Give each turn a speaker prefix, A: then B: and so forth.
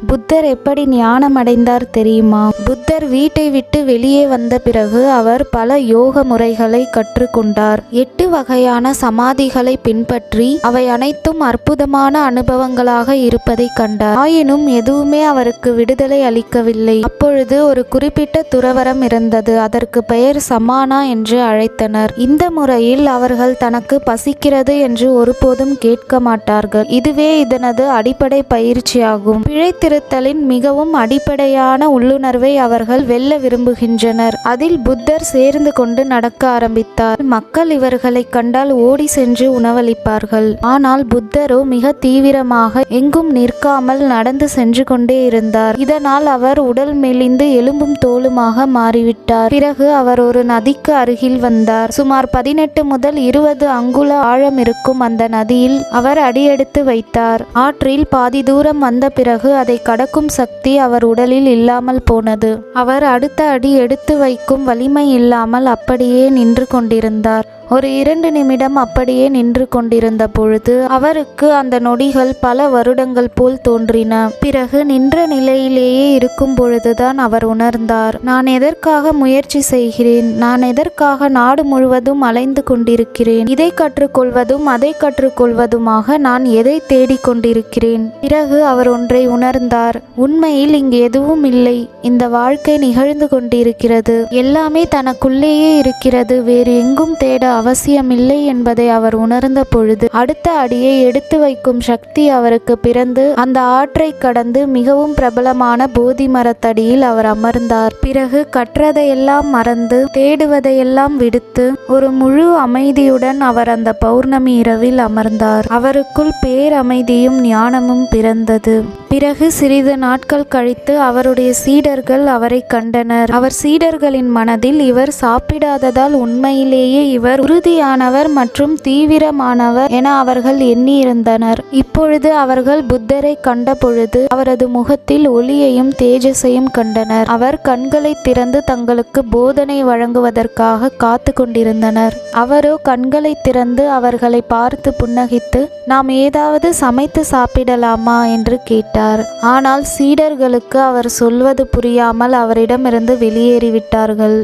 A: புத்தர் எப்படி ஞானம் அடைந்தார் தெரியுமா? புத்தர் வீட்டை விட்டு வெளியே வந்த பிறகு அவர் பல யோக முறைகளை கற்றுக்கொண்டார். 8 வகையான சமாதிகளை பின்பற்றி அவை அனைத்தும் அற்புதமான அனுபவங்களாக இருப்பதை கண்டார். ஆயினும் எதுவுமே அவருக்கு விடுதலை அளிக்கவில்லை. அப்பொழுது ஒரு குறிப்பிட்ட துறவரம் இருந்தது. அதற்கு பெயர் சமானா என்று அழைத்தனர். இந்த முறையில் அவர்கள் தனக்கு பசிக்கிறது என்று ஒருபோதும் கேட்க மாட்டார்கள். இதுவே இதனது அடிப்படை பயிற்சியாகும். பிழைத்திருத்தலின் மிகவும் அடிப்படையான உள்ளுணர்வை அவர்கள் வெல்ல விரும்புகின்றனர். அதில் புத்தர் சேர்ந்து கொண்டு நடக்க ஆரம்பித்தார். மக்கள் இவர்களை கண்டால் ஓடி சென்று உணவளிப்பார்கள். ஆனால் புத்தரோ மிக தீவிரமாக எங்கும் நிற்காமல் நடந்து சென்று கொண்டே இருந்தார். இதனால் அவர் உடல் மெலிந்து எலும்பும் தோலுமாக மாறிவிட்டார். பிறகு அவர் ஒரு நதிக்கு அருகில் வந்தார். சுமார் 18 முதல் 20 அங்குல ஆழம் இருக்கும் அந்த நதியில் அவர் அடியெடுத்து வைத்தார். ஆற்றில் பாதி தூரம் வந்த பிறகு அதை கடக்கும் சக்தி அவர் உடலில் இல்லாமல் போனது. அவர் அடுத்த அடி எடுத்து வைக்கும் வலிமை இல்லாமல் அப்படியே நின்று கொண்டிருந்தார். ஒரு 2 நிமிடம் அப்படியே நின்று கொண்டிருந்த பொழுது அவருக்கு அந்த நொடிகள் பல வருடங்கள் போல் தோன்றின. பிறகு நின்ற நிலையிலேயே இருக்கும் பொழுதுதான் அவர் உணர்ந்தார், நான் எதற்காக முயற்சி செய்கிறேன்? நான் எதற்காக நாடு முழுவதும் அலைந்து கொண்டிருக்கிறேன்? இதை கற்றுக்கொள்வதும் அதை கற்றுக்கொள்வதுமாக நான் எதை தேடிக்கொண்டிருக்கிறேன்? பிறகு அவர் ஒன்றை உணர்ந்தார். உண்மையில் இங்கு எதுவும் இல்லை. இந்த வாழ்க்கை நிகழ்ந்து கொண்டிருக்கிறது. எல்லாமே தனக்குள்ளேயே இருக்கிறது. வேறு எங்கும் தேட அவசியமில்லை என்பதை அவர் உணர்ந்த பொழுது அடுத்த அடியை எடுத்து வைக்கும் சக்தி அவருக்கு பிறந்து அந்த ஆற்றை கடந்து மிகவும் பிரபலமான போதி மரத்தடியில் அவர் அமர்ந்தார். பிறகு கற்றதையெல்லாம் மறந்து தேடுவதையெல்லாம் விடுத்து ஒரு முழு அமைதியுடன் அவர் அந்த பௌர்ணமி இரவில் அமர்ந்தார். அவருக்குள் பேரமைதியும் ஞானமும் பிறந்தது. பிறகு சிறிது நாட்கள் கழித்து அவருடைய சீடர்கள் அவரை கண்டனர். அவர் சீடர்களின் மனதில் இவர் சாப்பிடாததால் உண்மையிலேயே இவர் உறுதியானவர் மற்றும் தீவிரமானவர் என அவர்கள் எண்ணியிருந்தனர். இப்பொழுது அவர்கள் புத்தரை கண்ட பொழுது அவரது முகத்தில் ஒளியையும் தேஜஸையும் கண்டனர். அவர் கண்களை திறந்து தங்களுக்கு போதனை வழங்குவதற்காக காத்து கொண்டிருந்தனர். அவரோ கண்களை திறந்து அவர்களை பார்த்து புன்னகித்து, நாம் ஏதாவது சமைத்து சாப்பிடலாமா என்று கேட்டார். ஆனால் சீடர்களுக்கு அவர் சொல்வது புரியாமல் அவரிடமிருந்து வெளியேறிவிட்டார்கள்.